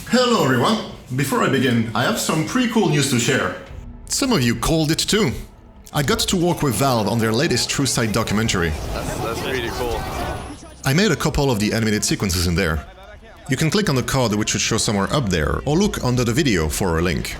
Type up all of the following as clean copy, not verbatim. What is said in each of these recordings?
Hello everyone! Before I begin, I have some pretty cool news to share. Some of you called it too. I got to work with Valve on their latest True Sight documentary. That's really cool. I made a couple of the animated sequences in there. You can click on the card which should show somewhere up there, or look under the video for a link.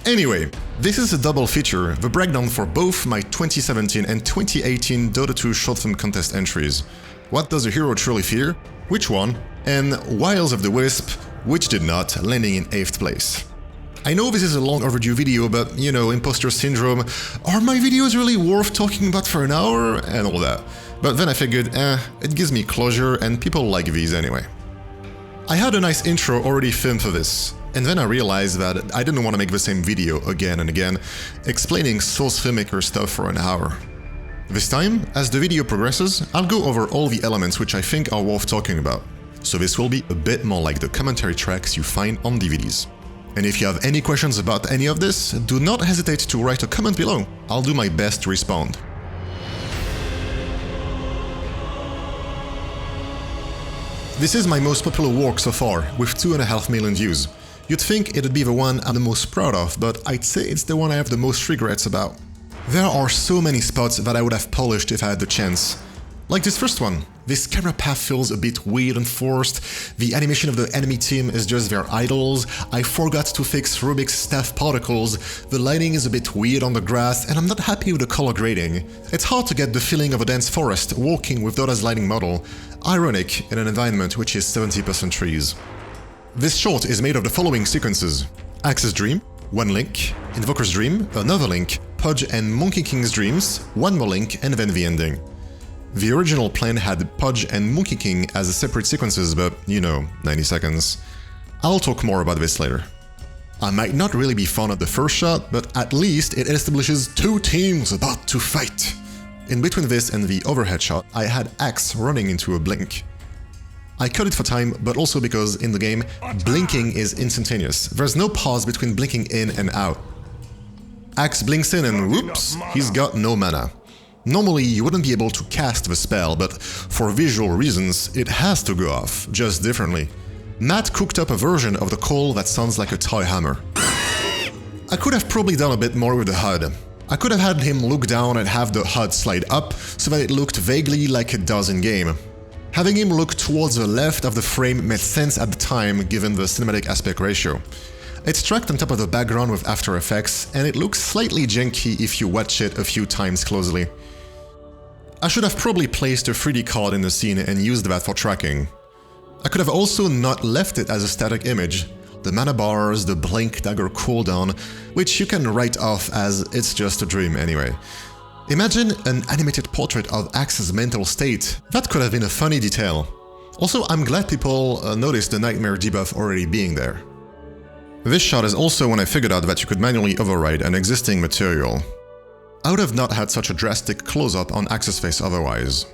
Anyway, this is a double feature, the breakdown for both my 2017 and 2018 Dota 2 short film contest entries. What does a hero truly fear? Which one? And Wiles of the Wisp, which did not, landing in 8th place. I know this is a long overdue video, but you know, imposter syndrome, are my videos really worth talking about for an hour? And all that. But then I figured, it gives me closure and people like these anyway. I had a nice intro already filmed for this, and then I realized that I didn't want to make the same video again and again, explaining source filmmaker stuff for an hour. This time, as the video progresses, I'll go over all the elements which I think are worth talking about. So this will be a bit more like the commentary tracks you find on DVDs. And if you have any questions about any of this, do not hesitate to write a comment below. I'll do my best to respond. This is my most popular work so far, with 2.5 million views. You'd think it'd be the one I'm the most proud of, but I'd say it's the one I have the most regrets about. There are so many spots that I would have polished if I had the chance. Like this first one. This camera path feels a bit weird and forced, the animation of the enemy team is just their idols, I forgot to fix Rubik's staff particles, the lighting is a bit weird on the grass, and I'm not happy with the color grading. It's hard to get the feeling of a dense forest walking with Dota's lighting model, ironic in an environment which is 70% trees. This short is made of the following sequences: Axe's Dream, one link, Invoker's Dream, another link, Pudge and Monkey King's Dreams, one more link, and then the ending. The original plan had Pudge and Monkey King as separate sequences, but you know, 90 seconds. I'll talk more about this later. I might not really be fond of the first shot, but at least it establishes two teams about to fight. In between this and the overhead shot, I had Axe running into a blink. I cut it for time, but also because in the game, blinking is instantaneous. There's no pause between blinking in and out. Axe blinks in and whoops, he's got no mana. Normally you wouldn't be able to cast the spell, but for visual reasons it has to go off, just differently. Matt cooked up a version of the call that sounds like a toy hammer. I could have probably done a bit more with the HUD. I could have had him look down and have the HUD slide up so that it looked vaguely like it does in-game. Having him look towards the left of the frame made sense at the time given the cinematic aspect ratio. It's tracked on top of the background with After Effects, and it looks slightly janky if you watch it a few times closely. I should have probably placed a 3D card in the scene and used that for tracking. I could have also not left it as a static image. The mana bars, the blink dagger cooldown, which you can write off as it's just a dream anyway. Imagine an animated portrait of Axe's mental state. That could have been a funny detail. Also, I'm glad people noticed the nightmare debuff already being there. This shot is also when I figured out that you could manually override an existing material. I would have not had such a drastic close-up on Axe's face otherwise.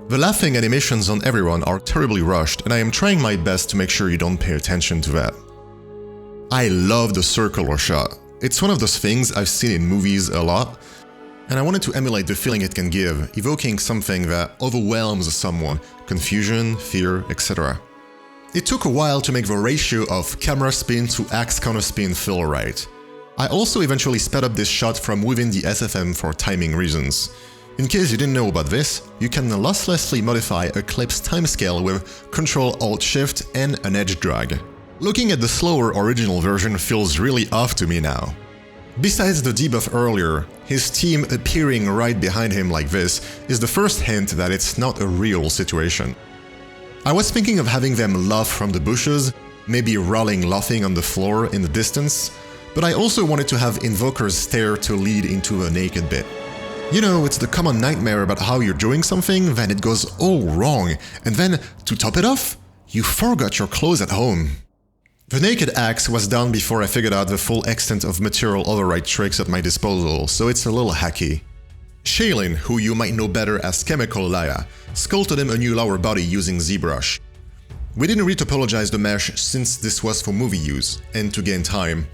The laughing animations on everyone are terribly rushed, and I am trying my best to make sure you don't pay attention to that. I love the circular shot. It's one of those things I've seen in movies a lot, and I wanted to emulate the feeling it can give, evoking something that overwhelms someone, confusion, fear, etc. It took a while to make the ratio of camera spin to axe counter spin feel right. I also eventually sped up this shot from within the SFM for timing reasons. In case you didn't know about this, you can losslessly modify a clip's timescale with Ctrl-Alt-Shift and an edge drag. Looking at the slower original version feels really off to me now. Besides the debuff earlier, his team appearing right behind him like this is the first hint that it's not a real situation. I was thinking of having them laugh from the bushes, maybe rolling laughing on the floor in the distance, but I also wanted to have Invoker's stare to lead into a naked bit. You know, it's the common nightmare about how you're doing something, then it goes all wrong, and then, to top it off, you forgot your clothes at home. The naked axe was done before I figured out the full extent of material override tricks at my disposal, so it's a little hacky. Shaylin, who you might know better as Chemical Laya, sculpted him a new lower body using ZBrush. We didn't retopologize the mesh since this was for movie use, and to gain time.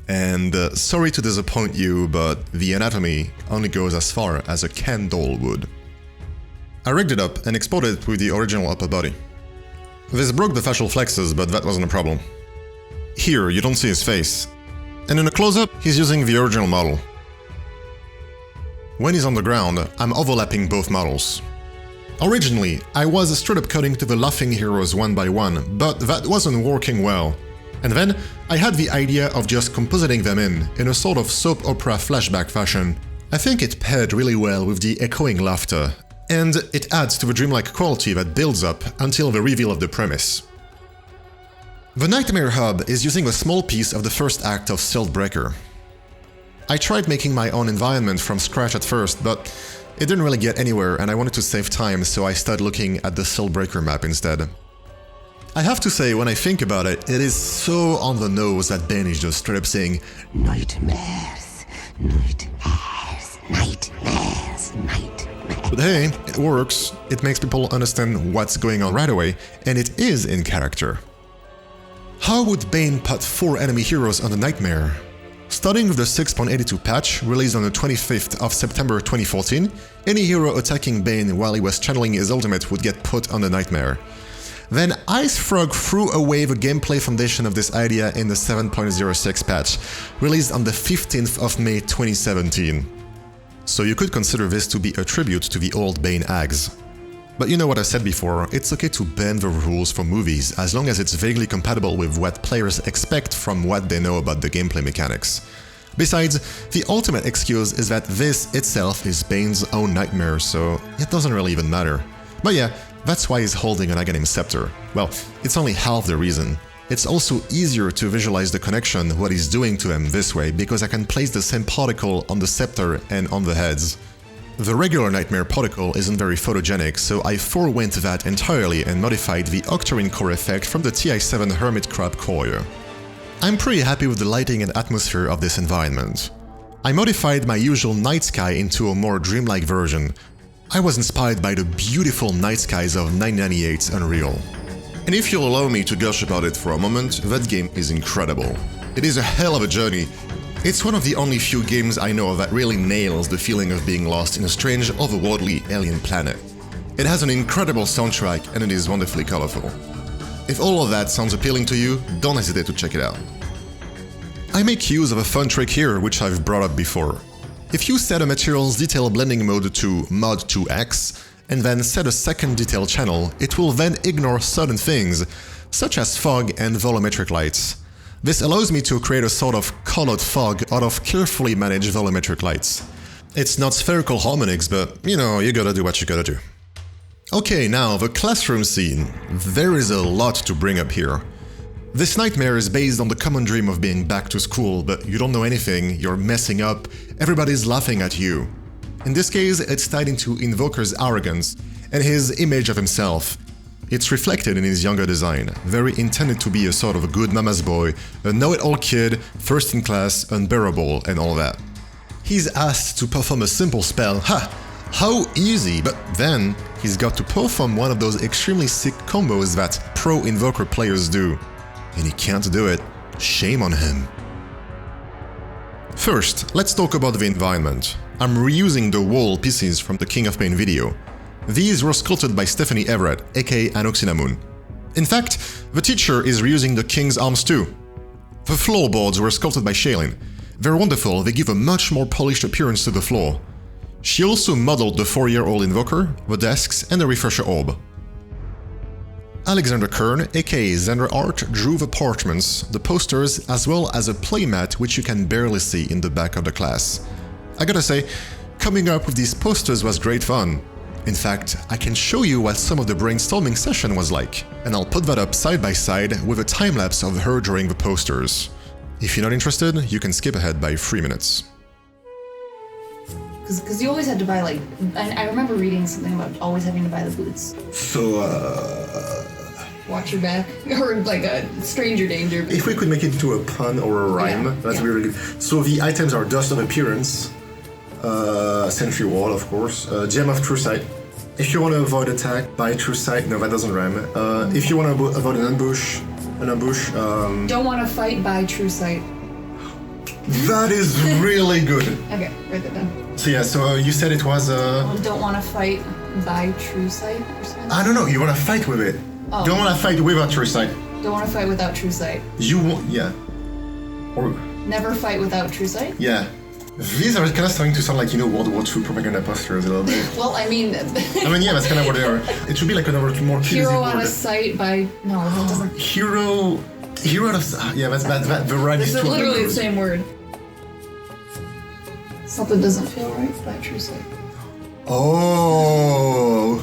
And sorry to disappoint you, but the anatomy only goes as far as a candle would. I rigged it up and exported it with the original upper body. This broke the facial flexes, but that wasn't a problem. Here, you don't see his face. And in a close-up, he's using the original model. When he's on the ground, I'm overlapping both models. Originally, I was straight up cutting to the laughing heroes one by one, but that wasn't working well. And then, I had the idea of just compositing them in a sort of soap opera flashback fashion. I think it paired really well with the echoing laughter, and it adds to the dreamlike quality that builds up until the reveal of the premise. The Nightmare Hub is using a small piece of the first act of Siltbreaker. I tried making my own environment from scratch at first, but it didn't really get anywhere and I wanted to save time, so I started looking at the Siltbreaker map instead. I have to say, when I think about it, it is so on the nose that Bane is just straight up saying nightmares, nightmares, nightmares, nightmares. But hey, it works, it makes people understand what's going on right away, and it is in character. How would Bane put 4 enemy heroes on the Nightmare? Starting with the 6.82 patch, released on the 25th of September 2014, any hero attacking Bane while he was channeling his ultimate would get put on the Nightmare. Then IceFrog threw away the gameplay foundation of this idea in the 7.06 patch, released on the 15th of May 2017. So you could consider this to be a tribute to the old Bane Ags. But you know what I said before, it's okay to bend the rules for movies as long as it's vaguely compatible with what players expect from what they know about the gameplay mechanics. Besides, the ultimate excuse is that this itself is Bane's own nightmare, so it doesn't really even matter. But yeah, that's why he's holding an Aghanim scepter. Well, it's only half the reason. It's also easier to visualize the connection, what he's doing to them this way, because I can place the same particle on the scepter and on the heads. The regular Nightmare particle isn't very photogenic, so I forewent that entirely and modified the Octarine core effect from the TI7 Hermit Crab core. I'm pretty happy with the lighting and atmosphere of this environment. I modified my usual night sky into a more dreamlike version. I was inspired by the beautiful night skies of 998's Unreal. And if you'll allow me to gush about it for a moment, that game is incredible. It is a hell of a journey. It's one of the only few games I know that really nails the feeling of being lost in a strange, otherworldly alien planet. It has an incredible soundtrack and it is wonderfully colorful. If all of that sounds appealing to you, don't hesitate to check it out. I make use of a fun trick here, which I've brought up before. If you set a material's detail blending mode to mod 2x, and then set a second detail channel, it will then ignore certain things, such as fog and volumetric lights. This allows me to create a sort of colored fog out of carefully managed volumetric lights. It's not spherical harmonics, but you know, you gotta do what you gotta do. Okay, now the classroom scene. There is a lot to bring up here. This nightmare is based on the common dream of being back to school, but you don't know anything, you're messing up, everybody's laughing at you. In this case, it's tied into Invoker's arrogance and his image of himself. It's reflected in his younger design, very intended to be a sort of a good mama's boy, a know-it-all kid, first in class, unbearable, and all that. He's asked to perform a simple spell, how easy, but then he's got to perform one of those extremely sick combos that pro Invoker players do. And he can't do it. Shame on him. First, let's talk about the environment. I'm reusing the wall pieces from the King of Pain video. These were sculpted by Stephanie Everett, aka Anoxinamoon. In fact, the teacher is reusing the King's arms too. The floorboards were sculpted by Shaylin. They're wonderful, they give a much more polished appearance to the floor. She also modeled the 4-year-old Invoker, the desks, and the Refresher Orb. Alexander Kern, aka Xander Art, drew the parchments, the posters, as well as a playmat which you can barely see in the back of the class. I gotta say, coming up with these posters was great fun. In fact, I can show you what some of the brainstorming session was like, and I'll put that up side by side with a time-lapse of her drawing the posters. If you're not interested, you can skip ahead by 3 minutes. Because you always had to buy, like, I remember reading something about always having to buy the boots. So, Watch your back, or like a stranger danger. If we could make it into a pun or a rhyme, that's really good. So the items are Dust of Appearance, Sentry Wall, of course, Gem of True Sight. If you want to avoid attack, buy True Sight. No, that doesn't rhyme. If you want to avoid an ambush. Don't want to fight, buy True Sight. That is really good. Okay, write that down. So yeah, so you said it was Don't want to fight, by true sight or something? I don't know, you want to fight with it. Oh. You don't want to fight without true sight. Don't want to fight without true sight. You want, yeah. Or, Never fight without true sight? yeah. These are kind of starting to sound like, World War II propaganda posters a little bit. Well, I mean, yeah, that's kind of what they are. It should be like another more hero out of sight by... No, that doesn't... Hero out of... Yeah, that variety is It's literally the same word. Something doesn't feel right by true sight. Oh...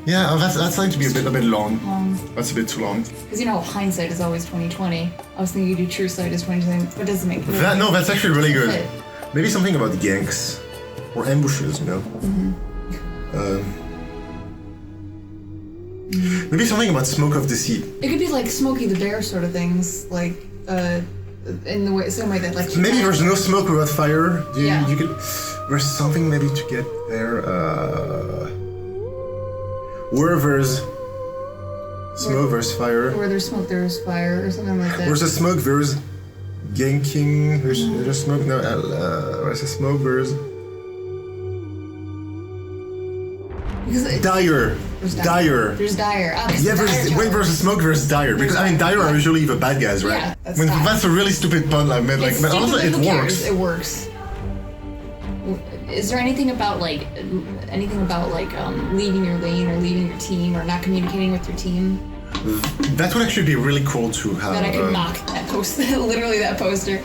Yeah, that's going to be a bit long. That's a bit too long. Because hindsight is always 20/20. I was thinking you do true sight is 20/20, but it doesn't make sense. No, that's actually really good. Maybe something about ganks or ambushes, Maybe something about smoke of deceit. It could be like Smokey the Bear sort of things, like in the same way that like. Maybe there's no smoke without fire. Yeah. You could. There's something maybe to get there. Where there's smoke, there's fire. Where there's smoke, there's fire, or something like that. Where's the smoke, there's ganking. There's smoke. No, where's the smoke, there's. Dire. There's Dire. There's dire. Yeah, there's a smoke, there's dire. Because dire are usually the bad guys, right? Yeah, that's a really stupid pun I made. Like, but also it works. It works. Is there anything about leaving your lane or leaving your team or not communicating with your team? That would actually be really cool to have. That I could mock that poster, literally that poster.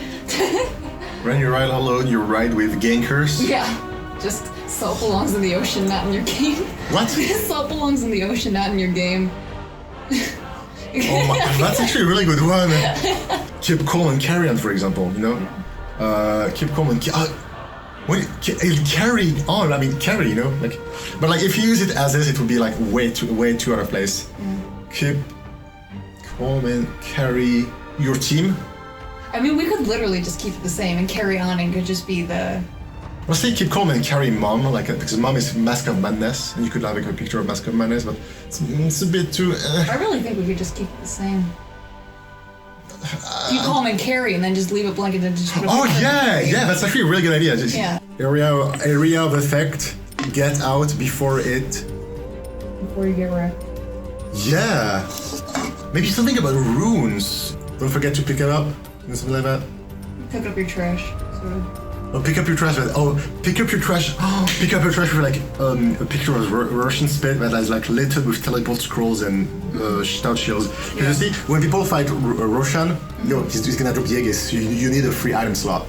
When you ride alone, you ride with gankers. Yeah, just salt belongs in the ocean, not in your game. What? Salt belongs in the ocean, not in your game. Oh my, that's actually a really good one. Keep calm and carry on, for example. Keep calm and carry on. I mean, carry. But like if you use it as is, it would be like way too out of place. Keep calm and carry your team. I mean, we could literally just keep it the same and carry on, and could just be the. I'll say keep calm and carry mom, because mom is Mask of Madness, and you could have a picture of Mask of Madness, but it's a bit too. I really think we could just keep it the same. Keep calm and carry, and then just leave it blank and then just. Yeah, that's actually a really good idea. Just area of effect, get out before it. Before you get wrecked. Yeah, maybe something about runes. Don't forget to pick it up, something like that. Pick up your trash, sort of. Oh, pick up your trash. Pick up your trash. Pick up your trash with like a picture of a Russian spit that is like littered with teleport scrolls and stout shields. You see, when people fight Roshan, he's gonna drop Yeagis. You need a free item slot.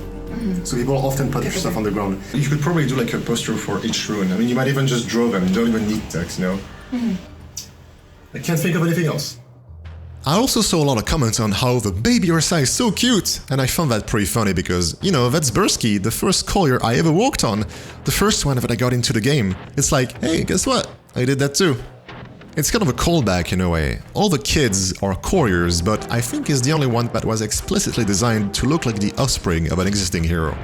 So people often put stuff on the ground. You could probably do like a poster for each rune. I mean, you might even just draw them. You don't even need text, I can't think of anything else. I also saw a lot of comments on how the baby Ursa is so cute, and I found that pretty funny because, that's Bursky, the first collier I ever walked on, the first one that I got into the game. It's like, hey, guess what? I did that too. It's kind of a callback in a way. All the kids are couriers, but I think it's the only one that was explicitly designed to look like the offspring of an existing hero.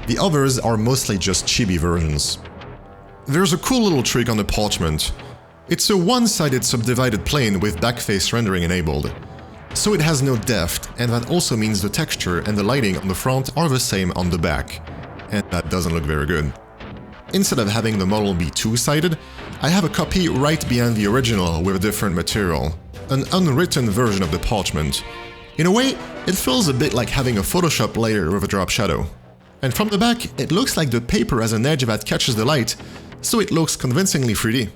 The others are mostly just chibi versions. There's a cool little trick on the parchment. It's a one-sided subdivided plane with backface rendering enabled. So it has no depth, and that also means the texture and the lighting on the front are the same on the back. And that doesn't look very good. Instead of having the model be two-sided, I have a copy right behind the original with a different material. An unwritten version of the parchment. In a way, it feels a bit like having a Photoshop layer with a drop shadow. And from the back, it looks like the paper has an edge that catches the light, so it looks convincingly 3D.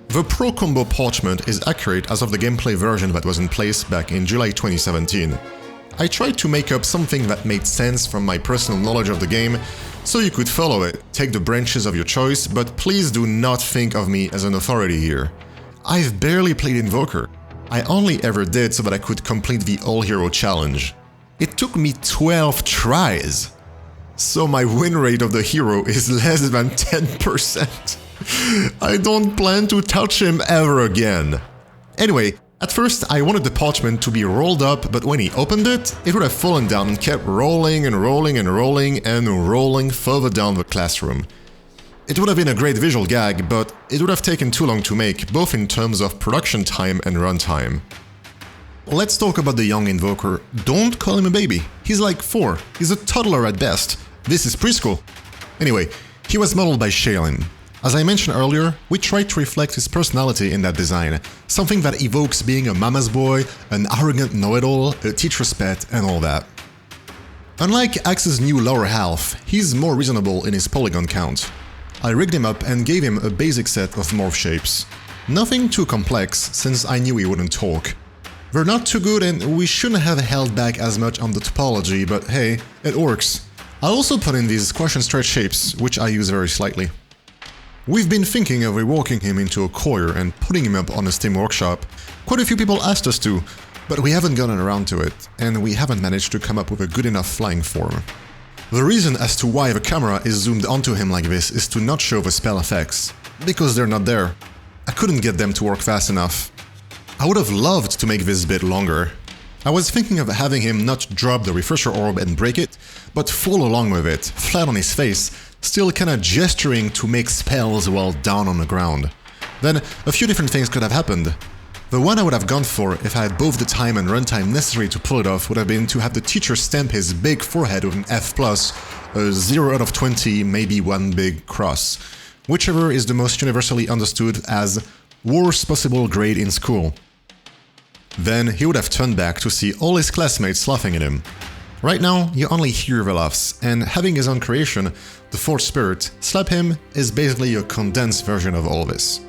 The Pro Combo Parchment is accurate as of the gameplay version that was in place back in July 2017. I tried to make up something that made sense from my personal knowledge of the game, so you could follow it, take the branches of your choice, but please do not think of me as an authority here. I've barely played Invoker. I only ever did so that I could complete the All Hero Challenge. It took me 12 tries! So my win rate of the hero is less than 10%. I don't plan to touch him ever again. Anyway, at first I wanted the parchment to be rolled up, but when he opened it, it would have fallen down and kept rolling and rolling and rolling and rolling further down the classroom. It would have been a great visual gag, but it would have taken too long to make, both in terms of production time and runtime. Let's talk about the young Invoker. Don't call him a baby. He's like 4. He's a toddler at best. This is preschool. Anyway, he was modeled by Shaylin. As I mentioned earlier, we tried to reflect his personality in that design, something that evokes being a mama's boy, an arrogant know-it-all, a teacher's pet, and all that. Unlike Axe's new lower half, he's more reasonable in his polygon count. I rigged him up and gave him a basic set of morph shapes. Nothing too complex, since I knew he wouldn't talk. They're not too good and we shouldn't have held back as much on the topology, but hey, it works. I also put in these squash and stretch shapes, which I use very slightly. We've been thinking of reworking him into a courier and putting him up on a Steam workshop. Quite a few people asked us to, but we haven't gotten around to it, and we haven't managed to come up with a good enough flying form. The reason as to why the camera is zoomed onto him like this is to not show the spell effects, because they're not there. I couldn't get them to work fast enough. I would have loved to make this bit longer. I was thinking of having him not drop the Refresher Orb and break it, but fall along with it, flat on his face, still kinda gesturing to make spells while down on the ground. Then a few different things could have happened. The one I would have gone for if I had both the time and runtime necessary to pull it off would have been to have the teacher stamp his big forehead with an F+, a 0 out of 20, maybe one big cross, whichever is the most universally understood as worst possible grade in school. Then he would have turned back to see all his classmates laughing at him. Right now, you only hear the laughs, and having his own creation, the Fourth Spirit, slap him is basically a condensed version of all this.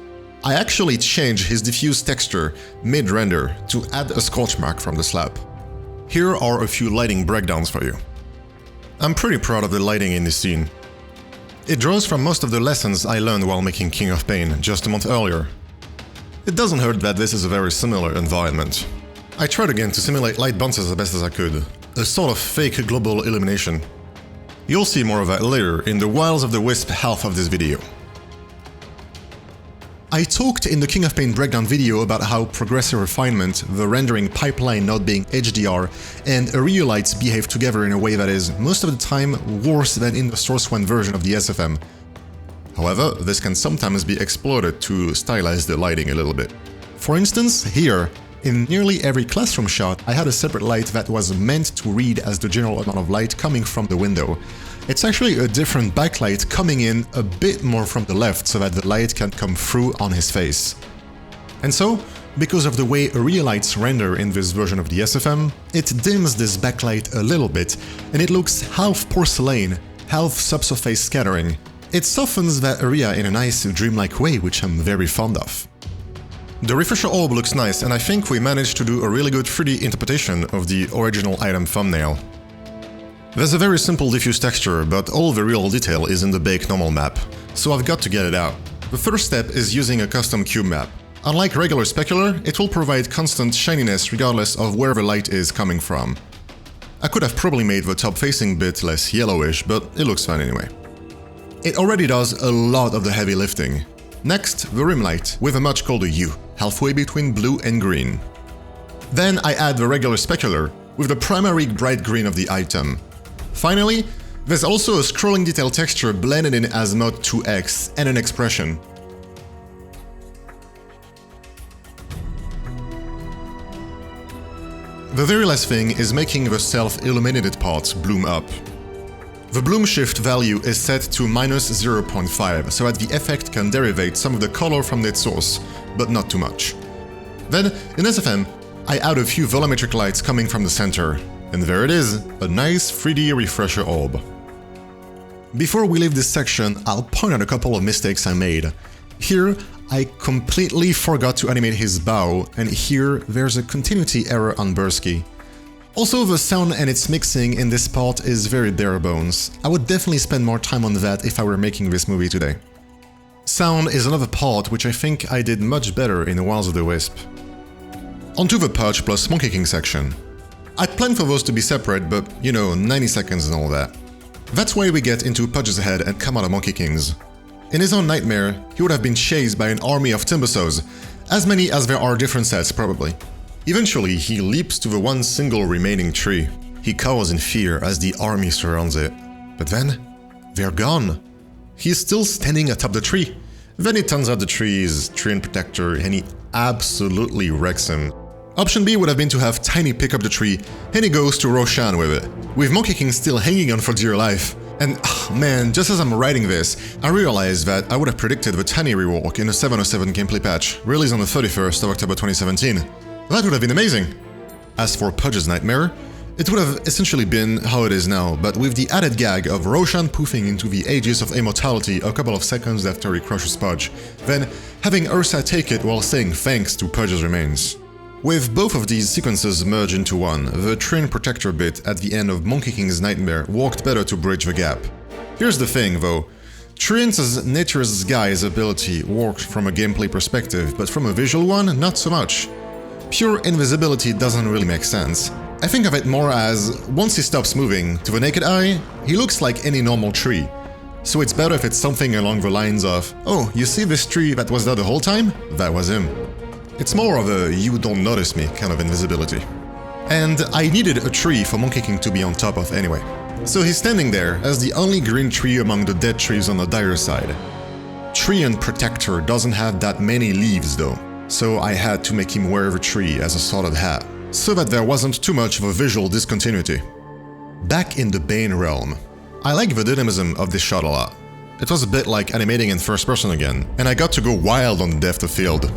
I actually changed his diffuse texture mid-render to add a scorch mark from the slap. Here are a few lighting breakdowns for you. I'm pretty proud of the lighting in this scene. It draws from most of the lessons I learned while making King of Bane just a month earlier. It doesn't hurt that this is a very similar environment. I tried again to simulate light bounces as best as I could, a sort of fake global illumination. You'll see more of that later in the Wiles of the Wisp half of this video. I talked in the King of Pain breakdown video about how progressive refinement, the rendering pipeline not being HDR, and Areolites behave together in a way that is, most of the time, worse than in the Source 1 version of the SFM. However, this can sometimes be exploited to stylize the lighting a little bit. For instance, here, in nearly every classroom shot, I had a separate light that was meant to read as the general amount of light coming from the window. It's actually a different backlight coming in a bit more from the left so that the light can come through on his face. And so, because of the way Areolites render in this version of the SFM, it dims this backlight a little bit, and it looks half porcelain, half subsurface scattering. It softens that area in a nice dreamlike way, which I'm very fond of. The Refresher Orb looks nice, and I think we managed to do a really good 3D interpretation of the original item thumbnail. There's a very simple diffuse texture, but all the real detail is in the Bake normal map, so I've got to get it out. The first step is using a custom cube map. Unlike regular specular, it will provide constant shininess regardless of where the light is coming from. I could have probably made the top-facing bit less yellowish, but it looks fine anyway. It already does a lot of the heavy lifting. Next, the rim light, with a much called a U, halfway between blue and green. Then I add the regular specular, with the primary bright green of the item. Finally, there's also a scrolling detail texture blended in as mod 2x and an expression. The very last thing is making the self-illuminated parts bloom up. The bloom shift value is set to -0.5, so that the effect can derivate some of the color from its source, but not too much. Then, in SFM, I add a few volumetric lights coming from the center, and there it is, a nice 3D Refresher Orb. Before we leave this section, I'll point out a couple of mistakes I made. Here, I completely forgot to animate his bow, and here there's a continuity error on Bursky. Also, the sound and its mixing in this part is very bare bones. I would definitely spend more time on that if I were making this movie today. Sound is another part which I think I did much better in Wiles of the Wisp. Onto the Pudge plus Monkey King section. I'd planned for those to be separate, but, you know, 90 seconds and all that. That's why we get into Pudge's head and come out of Monkey Kings. In his own nightmare, he would have been chased by an army of Timbersaws, as many as there are different sets probably. Eventually, he leaps to the one single remaining tree. He cowers in fear as the army surrounds it. But then, they're gone. He's still standing atop the tree. Then it turns out the tree is Tree Protector and he absolutely wrecks him. Option B would have been to have Tiny pick up the tree, and he goes to Roshan with it. With Monkey King still hanging on for dear life, And man, just as I'm writing this, I realized that I would have predicted the tiny rework in a 707 gameplay patch, released on the 31st of October 2017. That would have been amazing! As for Pudge's nightmare, it would have essentially been how it is now, but with the added gag of Roshan poofing into the Aegis of Immortality a couple of seconds after he crushes Pudge, then having Ursa take it while saying thanks to Pudge's remains. With both of these sequences merged into one, the Train Protector bit at the end of Monkey King's nightmare worked better to bridge the gap. Here's the thing though, Trient's Nature's Guy's ability worked from a gameplay perspective, but from a visual one, not so much. Pure invisibility doesn't really make sense. I think of it more as, once he stops moving, to the naked eye, he looks like any normal tree. So it's better if it's something along the lines of, oh, you see this tree that was there the whole time? That was him. It's more of a you don't notice me kind of invisibility. And I needed a tree for Monkey King to be on top of anyway. So he's standing there as the only green tree among the dead trees on the dire side. Treant Protector doesn't have that many leaves though, so I had to make him wear the tree as a sort of hat, so that there wasn't too much of a visual discontinuity. Back in the Bane realm, I like the dynamism of this shot a lot. It was a bit like animating in first person again, and I got to go wild on the depth of field.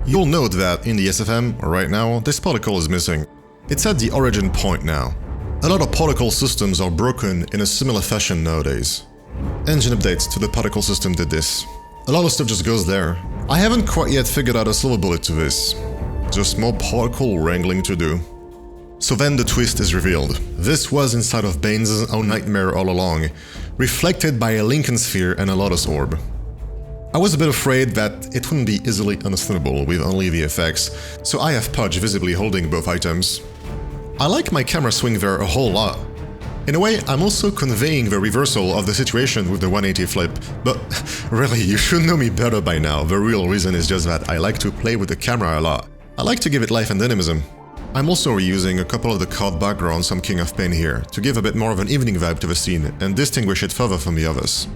You'll note that in the SFM, right now, this particle is missing. It's at the origin point now. A lot of particle systems are broken in a similar fashion nowadays. Engine updates to the particle system did this. A lot of stuff just goes there. I haven't quite yet figured out a silver bullet to this. Just more particle wrangling to do. So then the twist is revealed. This was inside of Bane's own nightmare all along, reflected by a Lincoln Sphere and a Lotus Orb. I was a bit afraid that it wouldn't be easily understandable with only the effects, so I have Pudge visibly holding both items. I like my camera swing there a whole lot. In a way, I'm also conveying the reversal of the situation with the 180 flip, but really, you should know me better by now. The real reason is just that I like to play with the camera a lot. I like to give it life and dynamism. I'm also reusing a couple of the card backgrounds from King of Pain here, to give a bit more of an evening vibe to the scene and distinguish it further from the others.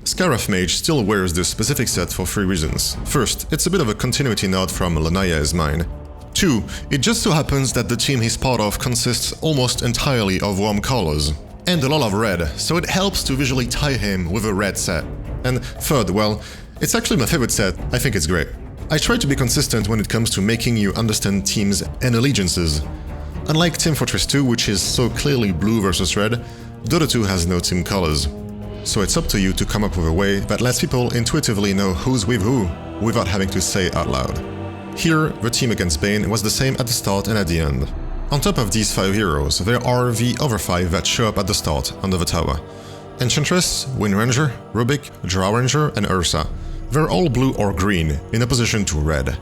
Scaraf Mage still wears this specific set for 3 reasons. First, it's a bit of a continuity nod from Lanaya is Mine. 2, it just so happens that the team he's part of consists almost entirely of warm colors, and a lot of red, so it helps to visually tie him with a red set. And third, well, it's actually my favorite set, I think it's great. I try to be consistent when it comes to making you understand teams and allegiances. Unlike Team Fortress 2, which is so clearly blue versus red, Dota 2 has no team colors. So it's up to you to come up with a way that lets people intuitively know who's with who, without having to say it out loud. Here, the team against Bane was the same at the start and at the end. On top of these 5 heroes, there are the other 5 that show up at the start, under the tower. Enchantress, Wind Ranger, Rubik, Drow Ranger, and Ursa. They're all blue or green, in opposition to red.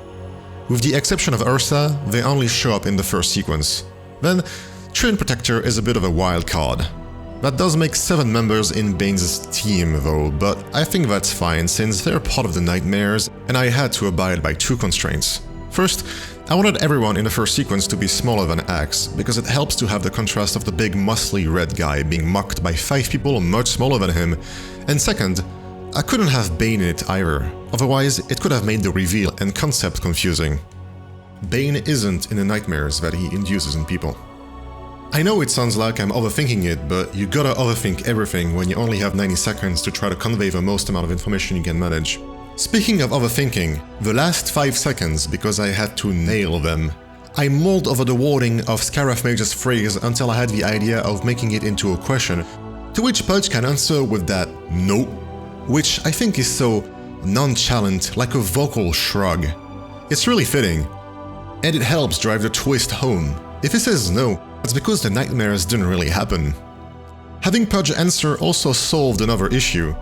With the exception of Ursa, they only show up in the first sequence. Then, Train Protector is a bit of a wild card. That does make 7 members in Bane's team though, but I think that's fine since they're part of the nightmares and I had to abide by 2 constraints. First, I wanted everyone in the first sequence to be smaller than Axe, because it helps to have the contrast of the big muscly red guy being mocked by 5 people much smaller than him. And second, I couldn't have Bane in it either, otherwise it could have made the reveal and concept confusing. Bane isn't in the nightmares that he induces in people. I know it sounds like I'm overthinking it, but you gotta overthink everything when you only have 90 seconds to try to convey the most amount of information you can manage. Speaking of overthinking, the last 5 seconds, because I had to nail them, I mulled over the wording of Scaraf Mage's phrase until I had the idea of making it into a question, to which Pudge can answer with that "no," which I think is so nonchalant, like a vocal shrug. It's really fitting, and it helps drive the twist home. If he says no, it's because the nightmares didn't really happen. Having Pudge answer also solved another issue.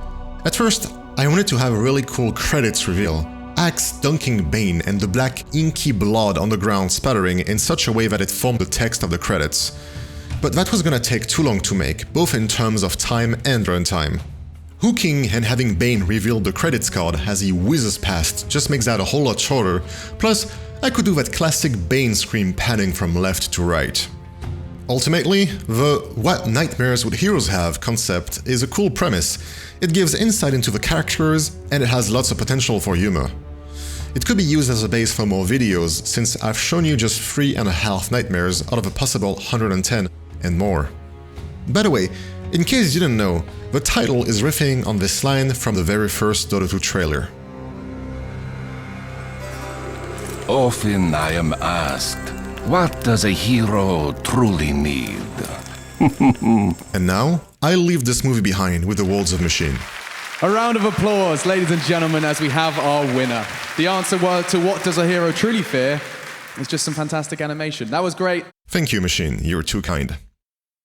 At first, I wanted to have a really cool credits reveal. Axe dunking Bane and the black inky blood on the ground spattering in such a way that it formed the text of the credits. But that was gonna take too long to make, both in terms of time and runtime. Hooking and having Bane reveal the credits card as he whizzes past just makes that a whole lot shorter, plus I could do that classic Bane scream panning from left to right. Ultimately, the "what nightmares would heroes have" concept is a cool premise. It gives insight into the characters, and it has lots of potential for humor. It could be used as a base for more videos, since I've shown you just 3.5 nightmares out of a possible 110 and more. By the way, In case you didn't know, the title is riffing on this line from the very first Dota 2 trailer. Often I am asked, what does a hero truly need? And now, I leave this movie behind with the Worlds of Machine. A round of applause, ladies and gentlemen, as we have our winner. The answer to what does a hero truly fear is just some fantastic animation. That was great. Thank you, Machine. You're too kind.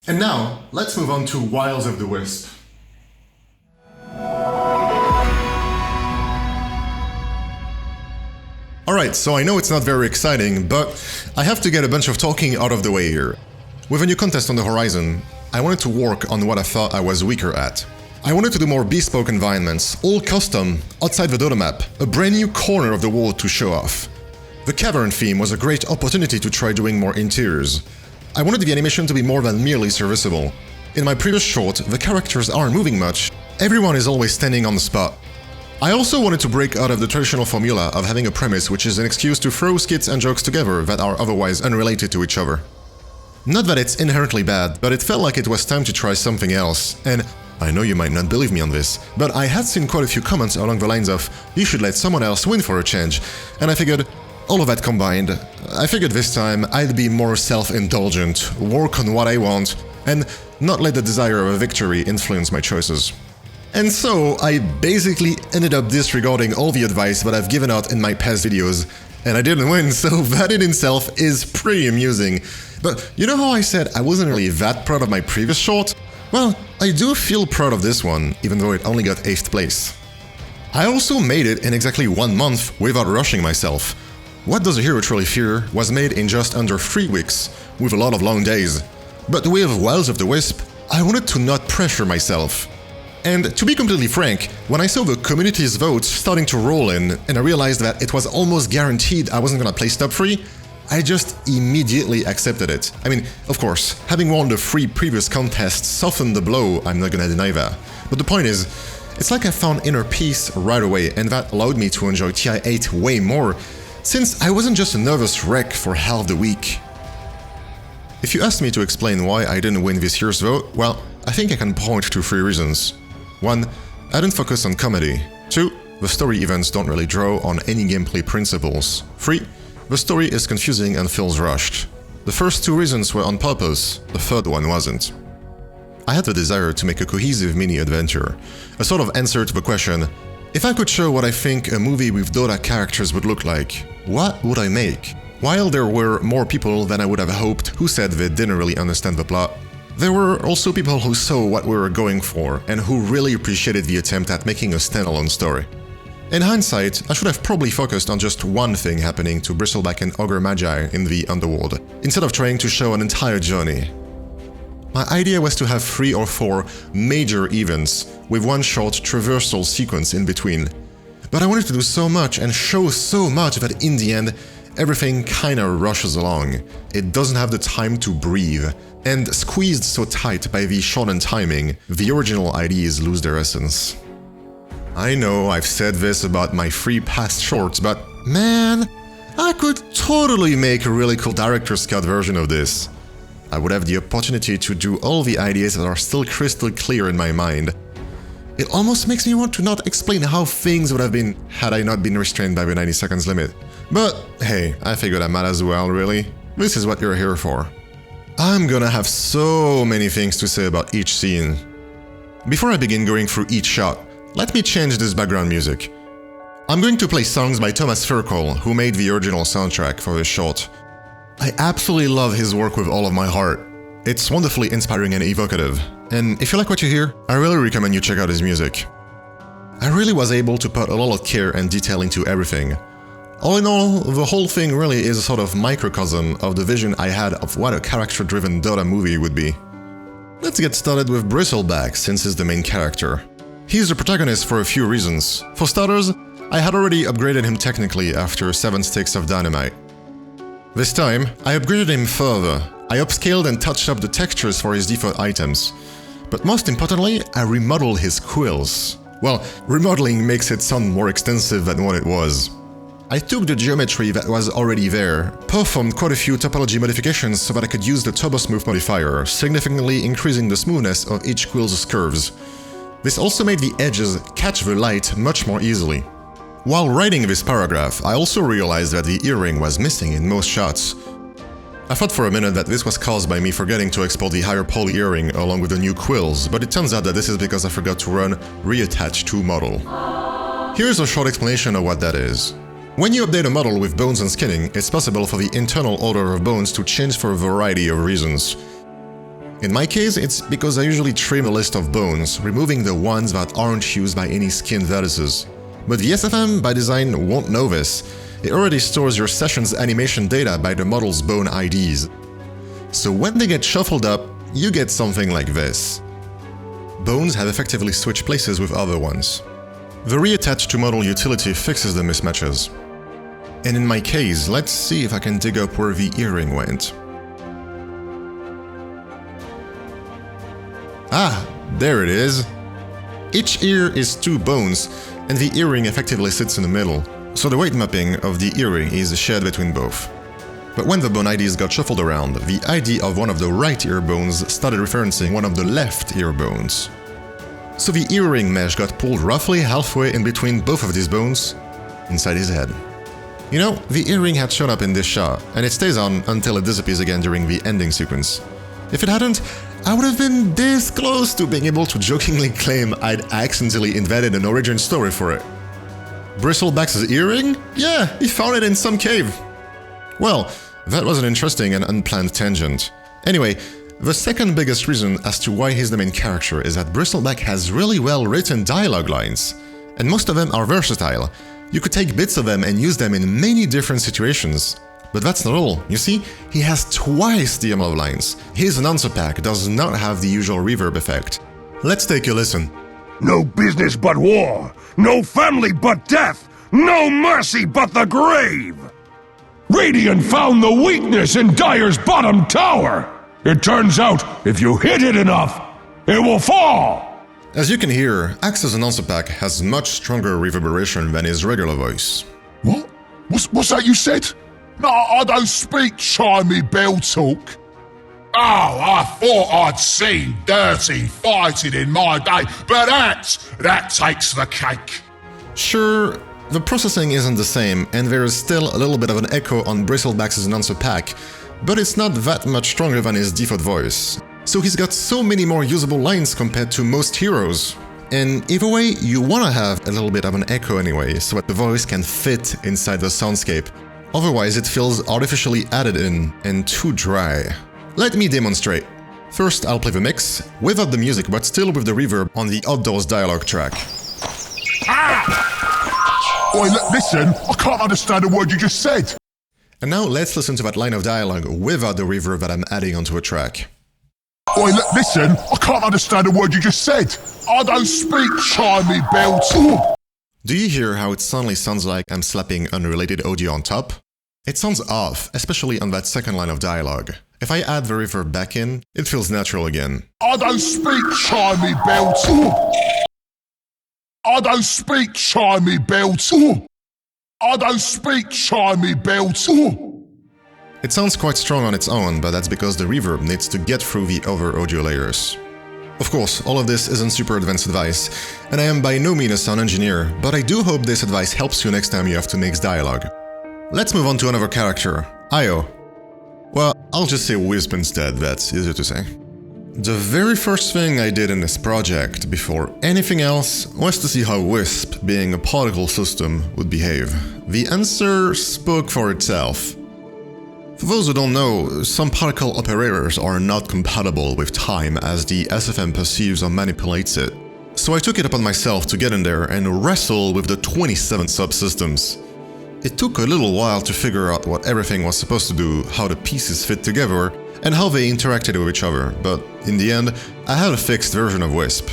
And now, let's move on to Wiles of the Wisp. Alright, so I know it's not very exciting, but I have to get a bunch of talking out of the way here. With a new contest on the horizon, I wanted to work on what I thought I was weaker at. I wanted to do more bespoke environments, all custom, outside the Dota map, a brand new corner of the world to show off. The cavern theme was a great opportunity to try doing more interiors. I wanted the animation to be more than merely serviceable. In my previous short, the characters aren't moving much, everyone is always standing on the spot. I also wanted to break out of the traditional formula of having a premise which is an excuse to throw skits and jokes together that are otherwise unrelated to each other. Not that it's inherently bad, but it felt like it was time to try something else, and I know you might not believe me on this, but I had seen quite a few comments along the lines of, you should let someone else win for a change, and I figured, all of that combined, I figured this time I'd be more self-indulgent, work on what I want, and not let the desire of a victory influence my choices. And so, I basically ended up disregarding all the advice that I've given out in my past videos, and I didn't win, so that in itself is pretty amusing. But you know how I said I wasn't really that proud of my previous short? Well, I do feel proud of this one, even though it only got 8th place. I also made it in exactly 1 month without rushing myself. What Does a Hero Truly Fear was made in just under 3 weeks, with a lot of long days. But with Wiles of the Wisp, I wanted to not pressure myself. And to be completely frank, when I saw the community's votes starting to roll in, and I realized that it was almost guaranteed I wasn't gonna place top 3, I just immediately accepted it. I mean, of course, having won the 3 previous contests softened the blow, I'm not gonna deny that. But the point is, it's like I found inner peace right away, and that allowed me to enjoy TI8 way more, since I wasn't just a nervous wreck for half the week. If you asked me to explain why I didn't win this year's vote, well, I think I can point to 3 reasons. 1. I didn't focus on comedy. 2. The story events don't really draw on any gameplay principles. 3. The story is confusing and feels rushed. The first 2 reasons were on purpose, the third one wasn't. I had the desire to make a cohesive mini-adventure, a sort of answer to the question, if I could show what I think a movie with Dota characters would look like, what would I make? While there were more people than I would have hoped who said they didn't really understand the plot, there were also people who saw what we were going for and who really appreciated the attempt at making a standalone story. In hindsight, I should have probably focused on just one thing happening to Bristleback and Ogre Magi in the Underworld, instead of trying to show an entire journey. My idea was to have 3 or 4 major events, with one short traversal sequence in between. But I wanted to do so much and show so much that in the end, everything kinda rushes along. It doesn't have the time to breathe, and squeezed so tight by the shortened timing, the original ideas lose their essence. I know I've said this about my 3 past shorts, but man, I could totally make a really cool director's cut version of this. I would have the opportunity to do all the ideas that are still crystal clear in my mind. It almost makes me want to not explain how things would have been had I not been restrained by the 90 seconds limit. But hey, I figured I might as well, really. This is what you're here for. I'm gonna have so many things to say about each scene. Before I begin going through each shot, let me change this background music. I'm going to play songs by Thomas Firkle, who made the original soundtrack for this short. I absolutely love his work with all of my heart. It's wonderfully inspiring and evocative, and if you like what you hear, I really recommend you check out his music. I really was able to put a lot of care and detail into everything. All in all, the whole thing really is a sort of microcosm of the vision I had of what a character-driven Dota movie would be. Let's get started with Bristleback, since he's the main character. He's the protagonist for a few reasons. For starters, I had already upgraded him technically after 7 sticks of dynamite. This time, I upgraded him further. I upscaled and touched up the textures for his default items. But most importantly, I remodeled his quills. Well, remodeling makes it sound more extensive than what it was. I took the geometry that was already there, performed quite a few topology modifications so that I could use the Turbo Smooth modifier, significantly increasing the smoothness of each quill's curves. This also made the edges catch the light much more easily. While writing this paragraph, I also realized that the earring was missing in most shots. I thought for a minute that this was caused by me forgetting to export the higher poly earring along with the new quills, but it turns out that this is because I forgot to run Reattach to model. Here's a short explanation of what that is. When you update a model with bones and skinning, it's possible for the internal order of bones to change for a variety of reasons. In my case, it's because I usually trim a list of bones, removing the ones that aren't used by any skin vertices. But the SFM, by design, won't know this. It already stores your session's animation data by the model's bone IDs. So when they get shuffled up, you get something like this. Bones have effectively switched places with other ones. The Reattach to model utility fixes the mismatches. And in my case, let's see if I can dig up where the earring went. Ah, there it is! Each ear is 2 bones, and the earring effectively sits in the middle, so the weight mapping of the earring is shared between both. But when the bone IDs got shuffled around, the ID of one of the right ear bones started referencing one of the left ear bones. So the earring mesh got pulled roughly halfway in between both of these bones, inside his head. You know, the earring had shown up in this shot, and it stays on until it disappears again during the ending sequence. If it hadn't, I would have been this close to being able to jokingly claim I'd accidentally invented an origin story for it. Bristleback's earring? Yeah, he found it in some cave. Well, that was an interesting and unplanned tangent. Anyway, the second biggest reason as to why he's the main character is that Bristleback has really well-written dialogue lines, and most of them are versatile. You could take bits of them and use them in many different situations. But that's not all. You see, he has twice the amount of lines. His announcer pack does not have the usual reverb effect. Let's take a listen. No business but war, no family but death, no mercy but the grave! Radiant found the weakness in Dyer's bottom tower! It turns out, if you hit it enough, it will fall! As you can hear, Axe's announcer pack has much stronger reverberation than his regular voice. What? What's that you said? No, I don't speak chimey bell talk. Oh, I thought I'd seen dirty fighting in my day, but that takes the cake. Sure, the processing isn't the same, and there is still a little bit of an echo on Bristleback's announcer pack, but it's not that much stronger than his default voice. So he's got so many more usable lines compared to most heroes. And either way, you wanna have a little bit of an echo anyway, so that the voice can fit inside the soundscape. Otherwise, it feels artificially added in and too dry. Let me demonstrate. First, I'll play the mix, without the music but still with the reverb on the Outdoors dialogue track. Oi, listen, I can't understand a word you just said. And now let's listen to that line of dialogue without the reverb that I'm adding onto a track. Oi, listen, I can't understand a word you just said. I don't speak chimey bell talk. Do you hear how it suddenly sounds like I'm slapping unrelated audio on top? It sounds off, especially on that second line of dialogue. If I add the reverb back in, it feels natural again. I don't speak chimey bell talk. I don't speak chimey bell talk. I don't speak chimey bell talk. It sounds quite strong on its own, but that's because the reverb needs to get through the other audio layers. Of course, all of this isn't super advanced advice, and I am by no means a sound engineer, but I do hope this advice helps you next time you have to mix dialogue. Let's move on to another character, Io. Well, I'll just say Wisp instead, that's easier to say. The very first thing I did in this project, before anything else, was to see how Wisp, being a particle system, would behave. The answer spoke for itself. For those who don't know, some particle operators are not compatible with time as the SFM perceives or manipulates it. So I took it upon myself to get in there and wrestle with the 27 subsystems. It took a little while to figure out what everything was supposed to do, how the pieces fit together, and how they interacted with each other, but in the end, I had a fixed version of Wisp.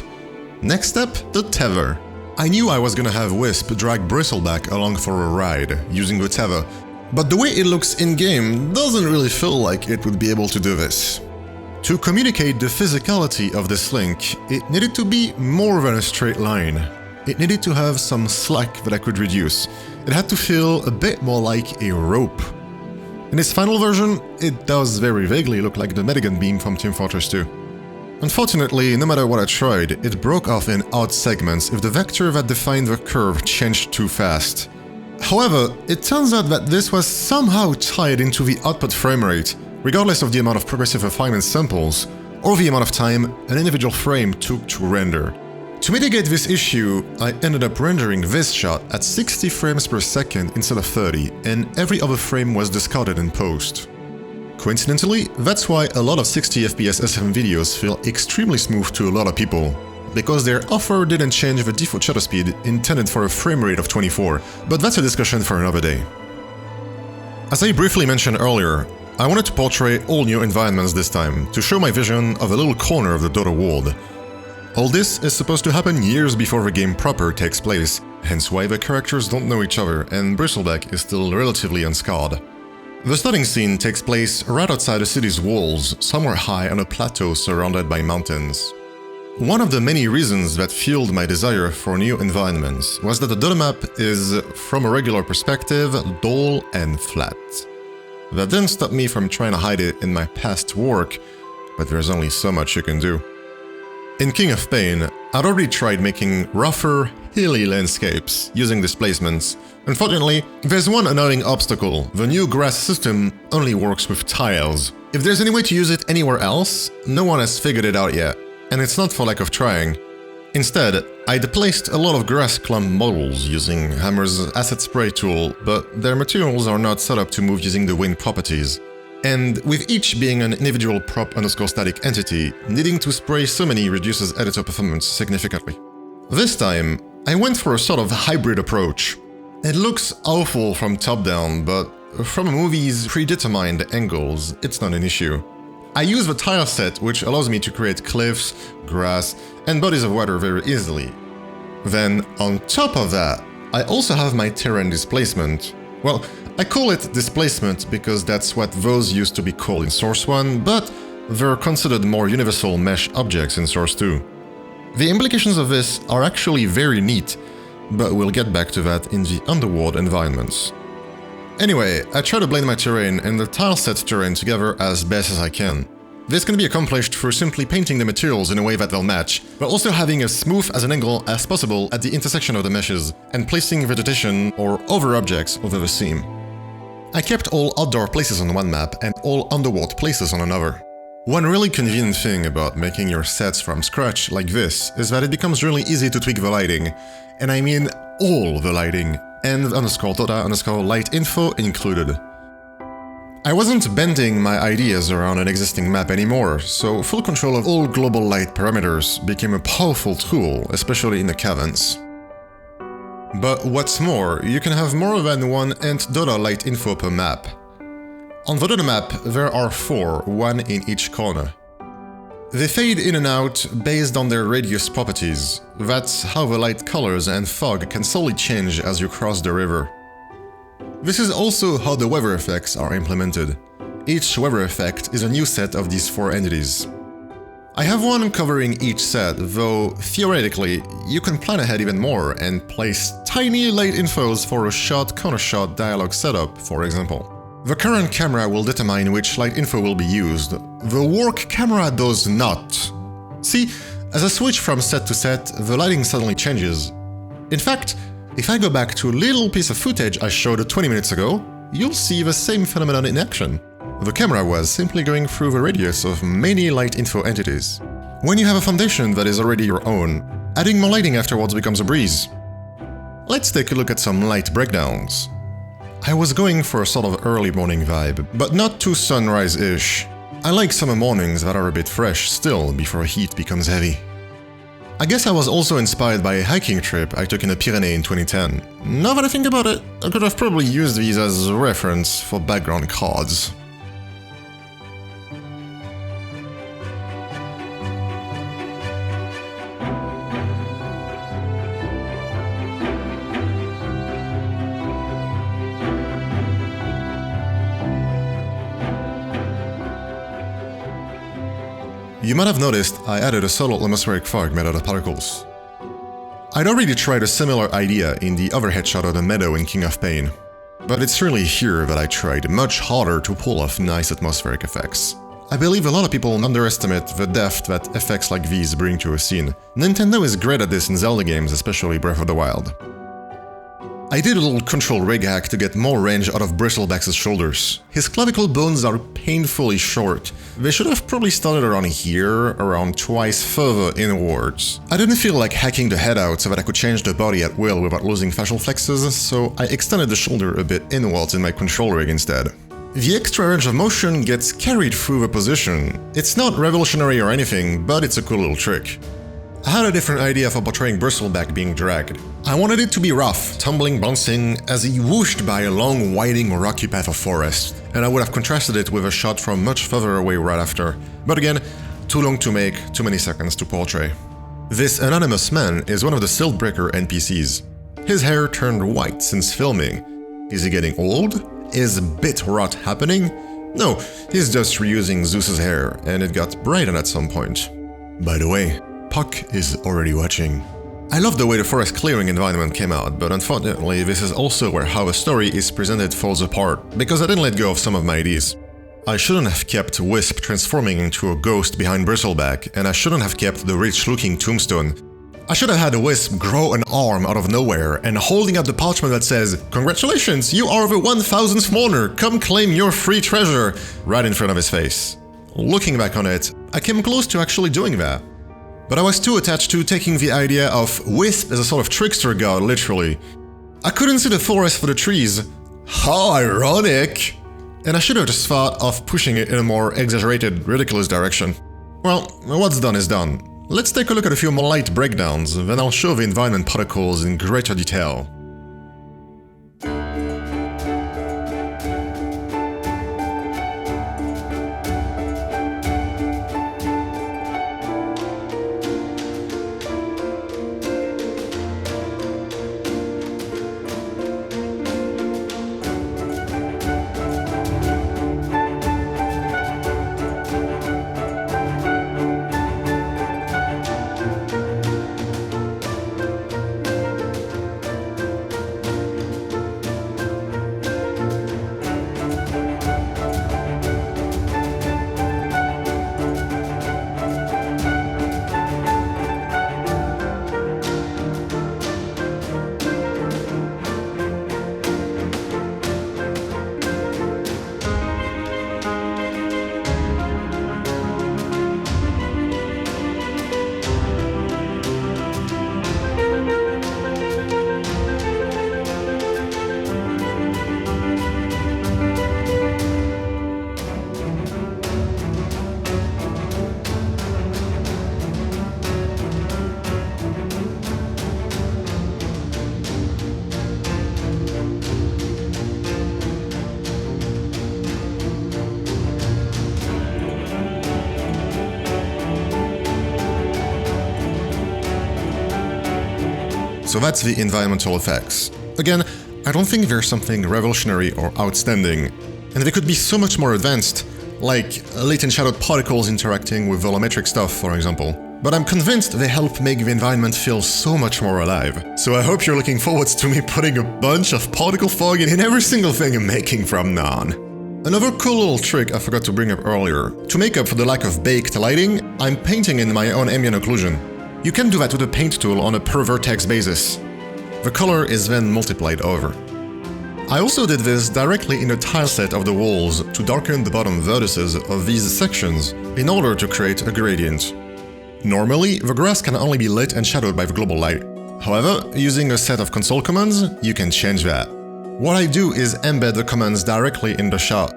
Next step, the tether. I knew I was gonna have Wisp drag Bristleback along for a ride, using the tether, but the way it looks in-game doesn't really feel like it would be able to do this. To communicate the physicality of this link, it needed to be more than a straight line. It needed to have some slack that I could reduce, it had to feel a bit more like a rope. In its final version, it does very vaguely look like the Medigan beam from Team Fortress 2. Unfortunately, no matter what I tried, it broke off in odd segments if the vector that defined the curve changed too fast. However, it turns out that this was somehow tied into the output framerate, regardless of the amount of progressive refinement samples, or the amount of time an individual frame took to render. To mitigate this issue, I ended up rendering this shot at 60 frames per second instead of 30, and every other frame was discarded in post. Coincidentally, that's why a lot of 60 FPS SF videos feel extremely smooth to a lot of people, because their offer didn't change the default shutter speed intended for a frame rate of 24, but that's a discussion for another day. As I briefly mentioned earlier, I wanted to portray all new environments this time, to show my vision of a little corner of the Dota world. All this is supposed to happen years before the game proper takes place, hence why the characters don't know each other and Bristleback is still relatively unscarred. The starting scene takes place right outside the city's walls, somewhere high on a plateau surrounded by mountains. One of the many reasons that fueled my desire for new environments was that the Dota map is, from a regular perspective, dull and flat. That didn't stop me from trying to hide it in my past work, but there's only so much you can do. In King of Bane, I'd already tried making rougher, hilly landscapes using displacements. Unfortunately, there's one annoying obstacle: the new grass system only works with tiles. If there's any way to use it anywhere else, no one has figured it out yet, and it's not for lack of trying. Instead, I'd placed a lot of grass clump models using Hammer's Asset Spray tool, but their materials are not set up to move using the wind properties. And with each being an individual prop_static entity, needing to spray so many reduces editor performance significantly. This time, I went for a sort of hybrid approach. It looks awful from top down, but from a movie's predetermined angles, it's not an issue. I use the tile set, which allows me to create cliffs, grass, and bodies of water very easily. Then, on top of that, I also have my terrain displacement. Well, I call it displacement because that's what those used to be called in Source 1, but they're considered more universal mesh objects in Source 2. The implications of this are actually very neat, but we'll get back to that in the Underworld environments. Anyway, I try to blend my terrain and the tileset terrain together as best as I can. This can be accomplished through simply painting the materials in a way that they'll match, but also having as smooth as an angle as possible at the intersection of the meshes, and placing vegetation or other objects over the seam. I kept all outdoor places on one map and all underworld places on another. One really convenient thing about making your sets from scratch like this is that it becomes really easy to tweak the lighting, and I mean all the lighting, and _Dota_light info included. I wasn't bending my ideas around an existing map anymore, so full control of all global light parameters became a powerful tool, especially in the caverns. But what's more, you can have more than one Dota light info per map. On the Dota map, there are 4, one in each corner. They fade in and out based on their radius properties. That's how the light colors and fog can slowly change as you cross the river. This is also how the weather effects are implemented. Each weather effect is a new set of these 4 entities. I have one covering each set, though theoretically, you can plan ahead even more and place tiny light infos for a shot-countershot dialogue setup, for example. The current camera will determine which light info will be used. The work camera does not. See, as I switch from set to set, the lighting suddenly changes. In fact, if I go back to a little piece of footage I showed 20 minutes ago, you'll see the same phenomenon in action. The camera was simply going through the radius of many light info entities. When you have a foundation that is already your own, adding more lighting afterwards becomes a breeze. Let's take a look at some light breakdowns. I was going for a sort of early morning vibe, but not too sunrise-ish. I like summer mornings that are a bit fresh still before heat becomes heavy. I guess I was also inspired by a hiking trip I took in the Pyrenees in 2010. Now that I think about it, I could have probably used these as a reference for background cards. You might have noticed I added a subtle atmospheric fog made out of particles. I'd already tried a similar idea in the overhead shot of the meadow in King of Pain, but it's really here that I tried much harder to pull off nice atmospheric effects. I believe a lot of people underestimate the depth that effects like these bring to a scene. Nintendo is great at this in Zelda games, especially Breath of the Wild. I did a little control rig hack to get more range out of Bristleback's shoulders. His clavicle bones are painfully short. They should have probably started around here, around twice further inwards. I didn't feel like hacking the head out so that I could change the body at will without losing facial flexes, so I extended the shoulder a bit inwards in my control rig instead. The extra range of motion gets carried through the position. It's not revolutionary or anything, but it's a cool little trick. I had a different idea for portraying Bristleback being dragged. I wanted it to be rough, tumbling, bouncing, as he whooshed by a long, winding, rocky path of forest, and I would have contrasted it with a shot from much further away right after. But again, too long to make, too many seconds to portray. This anonymous man is one of the Siltbreaker NPCs. His hair turned white since filming. Is he getting old? Is bit rot happening? No, he's just reusing Zeus's hair, and it got brightened at some point. By the way, Puck is already watching. I love the way the forest clearing environment came out, but unfortunately this is also where how the story is presented falls apart, because I didn't let go of some of my ideas. I shouldn't have kept Wisp transforming into a ghost behind Bristleback, and I shouldn't have kept the rich-looking tombstone. I should have had the Wisp grow an arm out of nowhere and holding up the parchment that says, "Congratulations, you are the 1000th mourner, come claim your free treasure," right in front of his face. Looking back on it, I came close to actually doing that. But I was too attached to taking the idea of Wisp as a sort of trickster god, literally. I couldn't see the forest for the trees. How ironic! And I should have just thought of pushing it in a more exaggerated, ridiculous direction. Well, what's done is done. Let's take a look at a few more light breakdowns, then I'll show the environment particles in greater detail. So that's the environmental effects. Again, I don't think there's something revolutionary or outstanding, and they could be so much more advanced, like latent shadowed particles interacting with volumetric stuff, for example. But I'm convinced they help make the environment feel so much more alive. So I hope you're looking forward to me putting a bunch of particle fog in every single thing I'm making from now on. Another cool little trick I forgot to bring up earlier. To make up for the lack of baked lighting, I'm painting in my own ambient occlusion. You can do that with a paint tool on a per vertex basis. The color is then multiplied over. I also did this directly in the tileset of the walls to darken the bottom vertices of these sections in order to create a gradient. Normally, the grass can only be lit and shadowed by the global light. However, using a set of console commands, you can change that. What I do is embed the commands directly in the shot.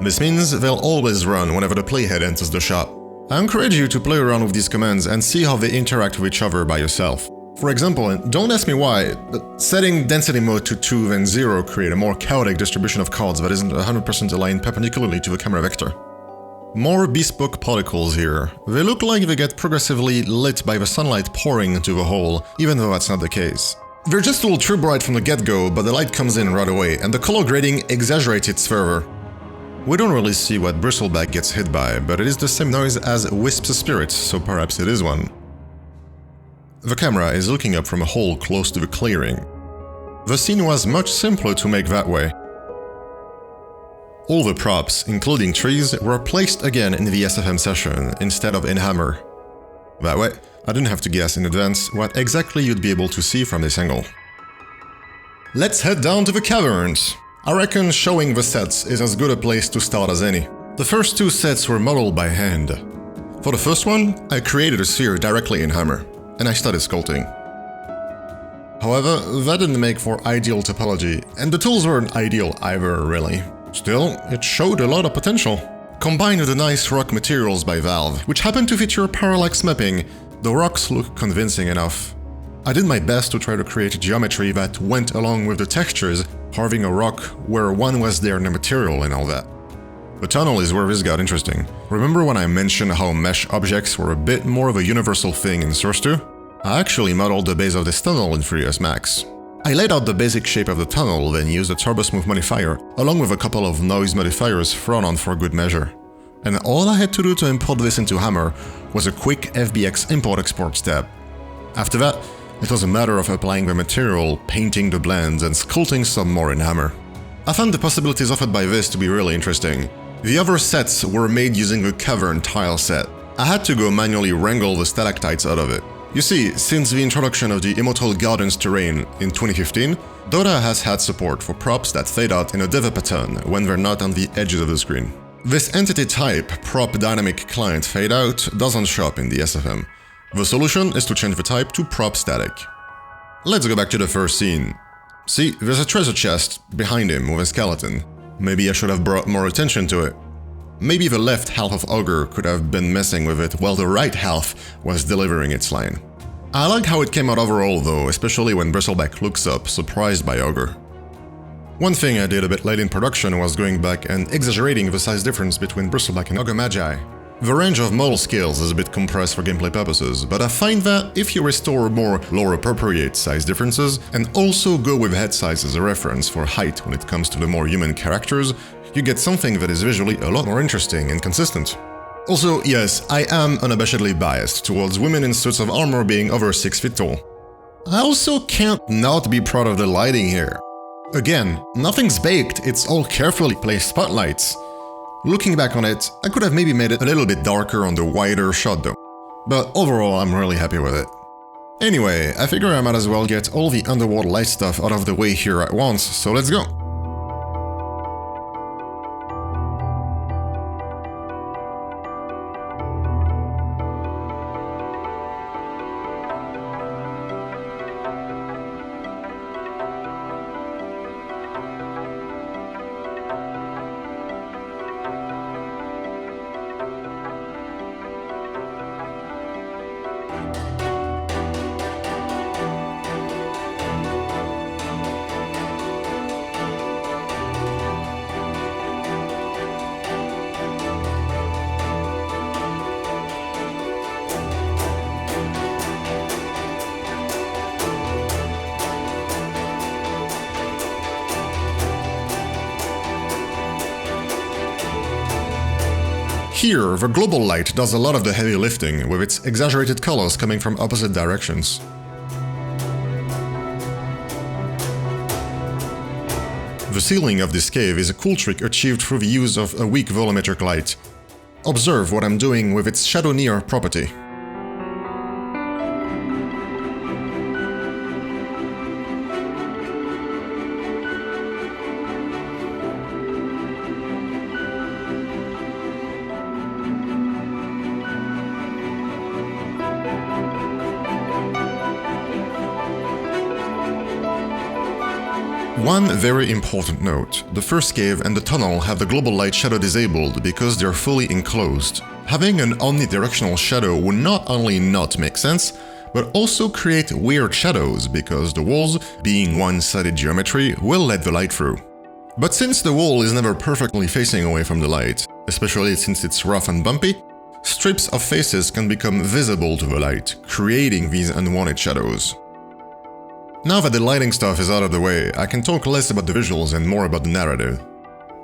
This means they'll always run whenever the playhead enters the shot. I encourage you to play around with these commands and see how they interact with each other by yourself. For example, and don't ask me why, but setting density mode to 2 then 0 create a more chaotic distribution of cards that isn't 100% aligned perpendicularly to the camera vector. More bespoke particles here. They look like they get progressively lit by the sunlight pouring into the hole, even though that's not the case. They're just a little too bright from the get-go, but the light comes in right away, and the color grading exaggerates it further. We don't really see what Bristleback gets hit by, but it is the same noise as Wisp's spirit, so perhaps it is one. The camera is looking up from a hole close to the clearing. The scene was much simpler to make that way. All the props, including trees, were placed again in the SFM session instead of in Hammer. That way, I didn't have to guess in advance what exactly you'd be able to see from this angle. Let's head down to the caverns! I reckon showing the sets is as good a place to start as any. The first two sets were modeled by hand. For the first one, I created a sphere directly in Hammer, and I started sculpting. However, that didn't make for ideal topology, and the tools weren't ideal either, really. Still, it showed a lot of potential. Combined with the nice rock materials by Valve, which happened to feature parallax mapping, the rocks look convincing enough. I did my best to try to create geometry that went along with the textures, carving a rock where one was there in the material and all that. The tunnel is where this got interesting. Remember when I mentioned how mesh objects were a bit more of a universal thing in Source 2? I actually modeled the base of this tunnel in 3ds Max. I laid out the basic shape of the tunnel, then used a turbo smooth modifier, along with a couple of noise modifiers thrown on for good measure. And all I had to do to import this into Hammer was a quick FBX import-export step. After that, it was a matter of applying the material, painting the blends, and sculpting some more in Hammer. I found the possibilities offered by this to be really interesting. The other sets were made using the cavern tile set. I had to go manually wrangle the stalactites out of it. You see, since the introduction of the Immortal Gardens terrain in 2015, Dota has had support for props that fade out in a Deva pattern when they're not on the edges of the screen. This entity type, prop dynamic client fade out, doesn't show up in the SFM. The solution is to change the type to prop static. Let's go back to the first scene. See, there's a treasure chest behind him with a skeleton. Maybe I should have brought more attention to it. Maybe the left half of Ogre could have been messing with it while the right half was delivering its line. I like how it came out overall though, especially when Bristleback looks up, surprised by Ogre. One thing I did a bit late in production was going back and exaggerating the size difference between Bristleback and Ogre Magi. The range of model scales is a bit compressed for gameplay purposes, but I find that if you restore more lore appropriate size differences, and also go with head size as a reference for height when it comes to the more human characters, you get something that is visually a lot more interesting and consistent. Also, yes, I am unabashedly biased towards women in suits of armor being over 6 feet tall. I also can't not be proud of the lighting here. Again, nothing's baked, it's all carefully placed spotlights. Looking back on it, I could have maybe made it a little bit darker on the wider shot though. But overall, I'm really happy with it. Anyway, I figure I might as well get all the Underworld light stuff out of the way here at once, so let's go! Here, the global light does a lot of the heavy lifting, with its exaggerated colors coming from opposite directions. The ceiling of this cave is a cool trick achieved through the use of a weak volumetric light. Observe what I'm doing with its shadow near property. One very important note, the first cave and the tunnel have the global light shadow disabled because they're fully enclosed. Having an omnidirectional shadow would not only not make sense, but also create weird shadows because the walls, being one-sided geometry, will let the light through. But since the wall is never perfectly facing away from the light, especially since it's rough and bumpy, strips of faces can become visible to the light, creating these unwanted shadows. Now that the lighting stuff is out of the way, I can talk less about the visuals and more about the narrative.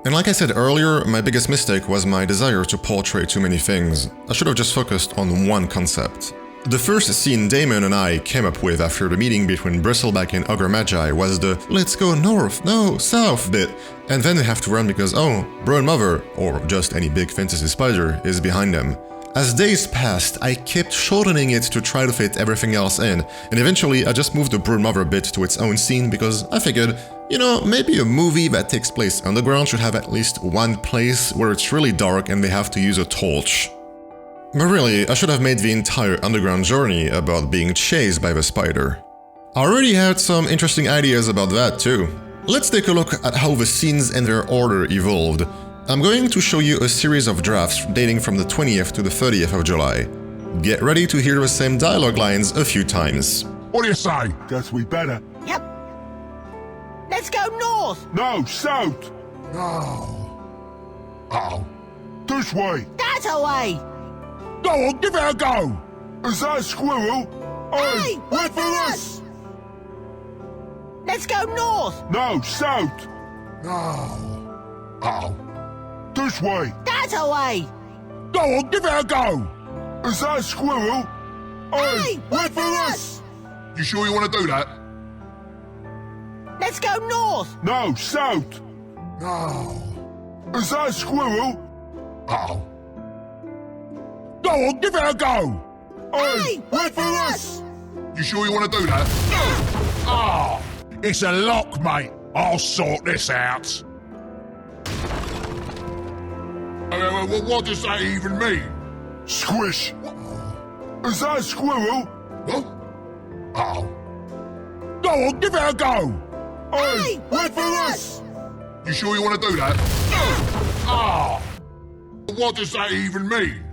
And like I said earlier, my biggest mistake was my desire to portray too many things. I should have just focused on one concept. The first scene Damon and I came up with after the meeting between Bristleback and Ogre Magi was the "let's go north, no, south" bit, and then they have to run because, oh, Brown Mother, or just any big fantasy spider, is behind them. As days passed, I kept shortening it to try to fit everything else in, and eventually I just moved the Brood Mother bit to its own scene because I figured, you know, maybe a movie that takes place underground should have at least one place where it's really dark and they have to use a torch. But really, I should have made the entire underground journey about being chased by the spider. I already had some interesting ideas about that too. Let's take a look at how the scenes and their order evolved. I'm going to show you a series of drafts dating from the 20th to the 30th of July. Get ready to hear the same dialogue lines a few times. What do you say? Guess we better. Yep. Let's go north. No, south. No. Uh-oh. This way. That way. Go on, give it a go. Is that a squirrel? Hey, wait for us. Let's go north. No, south. No. Uh-oh. This way. That way. Go on, give it a go. Is that a squirrel? Hey, wait for us. You sure you want to do that? Let's go north. No, south. No. Is that a squirrel? Uh-oh. Go on, give it a go. Hey, wait for us. You sure you want to do that? Ah, it's a lock, mate. I'll sort this out. What does that even mean? Squish. Is that a squirrel? What? Uh-oh. Go on, give it a go. Hey, wait for us. You sure you want to do that? Ah. What does that even mean?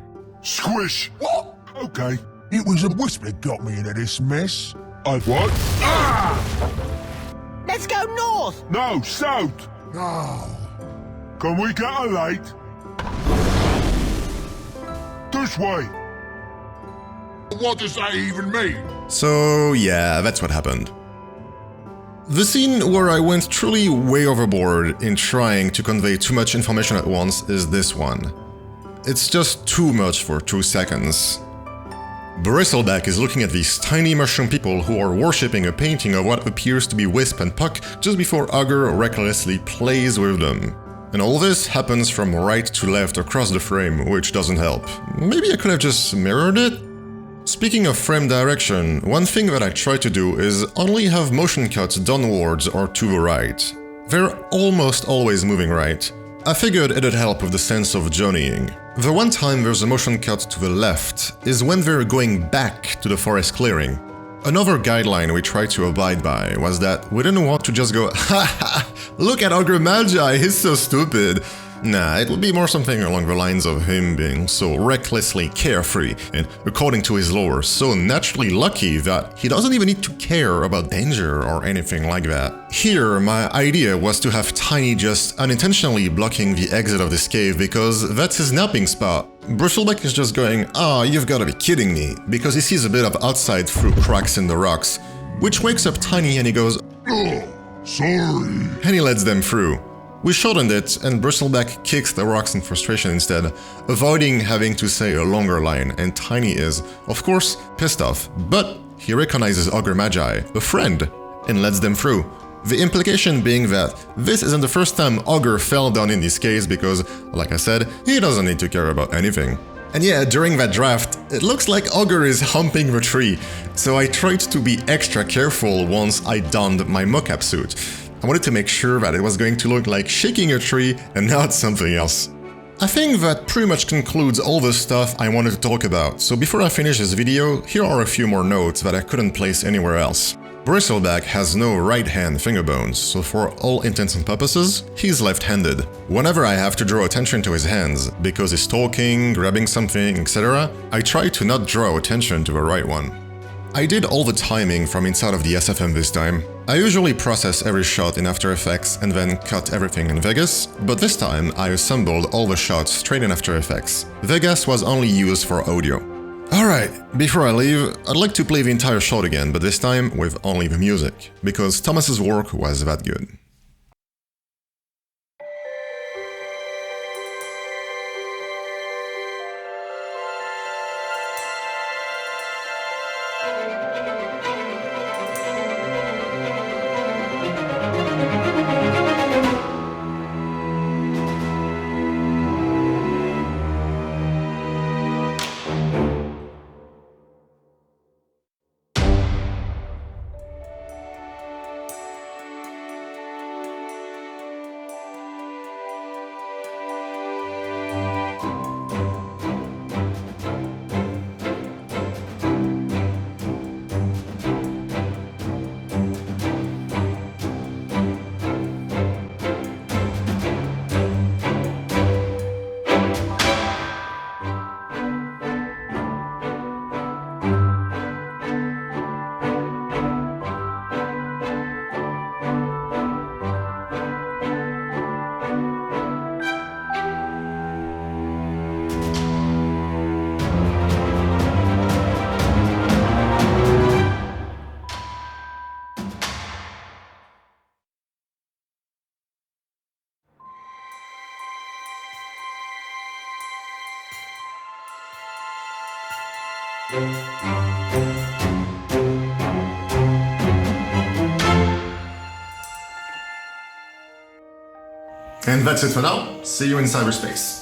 Squish. What? Okay. It was a Wisp that got me into this mess. I what? Ah! Let's go north. No, south. No. Can we get a light? This way. What does that even mean? So yeah, that's what happened. The scene where I went truly way overboard in trying to convey too much information at once is this one. It's just too much for 2 seconds. Bristleback is looking at these tiny mushroom people who are worshipping a painting of what appears to be Wisp and Puck just before Ogre recklessly plays with them. And all this happens from right to left across the frame, which doesn't help. Maybe I could have just mirrored it? Speaking of frame direction, one thing that I try to do is only have motion cuts downwards or to the right. They're almost always moving right. I figured it'd help with the sense of journeying. The one time there's a motion cut to the left is when they're going back to the forest clearing. Another guideline we tried to abide by was that we didn't want to just go, "Ha ha, look at Ogre Magi, he's so stupid." Nah, it would be more something along the lines of him being so recklessly carefree and, according to his lore, so naturally lucky that he doesn't even need to care about danger or anything like that. Here, my idea was to have Tiny just unintentionally blocking the exit of this cave because that's his napping spot. Bristleback is just going, "Ah, you've gotta be kidding me," because he sees a bit of outside through cracks in the rocks, which wakes up Tiny and he goes, Oh, sorry. and he lets them through. We shortened it, and Bristleback kicks the rocks in frustration instead, avoiding having to say a longer line, and Tiny is, of course, pissed off, but he recognizes Ogre Magi, a friend, and lets them through. The implication being that this isn't the first time Ogre fell down in this case because, like I said, he doesn't need to care about anything. And yeah, during that draft, it looks like Ogre is humping the tree, so I tried to be extra careful once I donned my mocap suit. I wanted to make sure that it was going to look like shaking a tree and not something else. I think that pretty much concludes all the stuff I wanted to talk about, so before I finish this video, here are a few more notes that I couldn't place anywhere else. Bristleback has no right-hand finger bones, so for all intents and purposes, he's left-handed. Whenever I have to draw attention to his hands, because he's talking, grabbing something, etc., I try to not draw attention to the right one. I did all the timing from inside of the SFM this time. I usually process every shot in After Effects and then cut everything in Vegas, but this time I assembled all the shots straight in After Effects. Vegas was only used for audio. Alright, before I leave, I'd like to play the entire shot again, but this time with only the music, because Thomas's work was that good. And that's it for now. See you in cyberspace.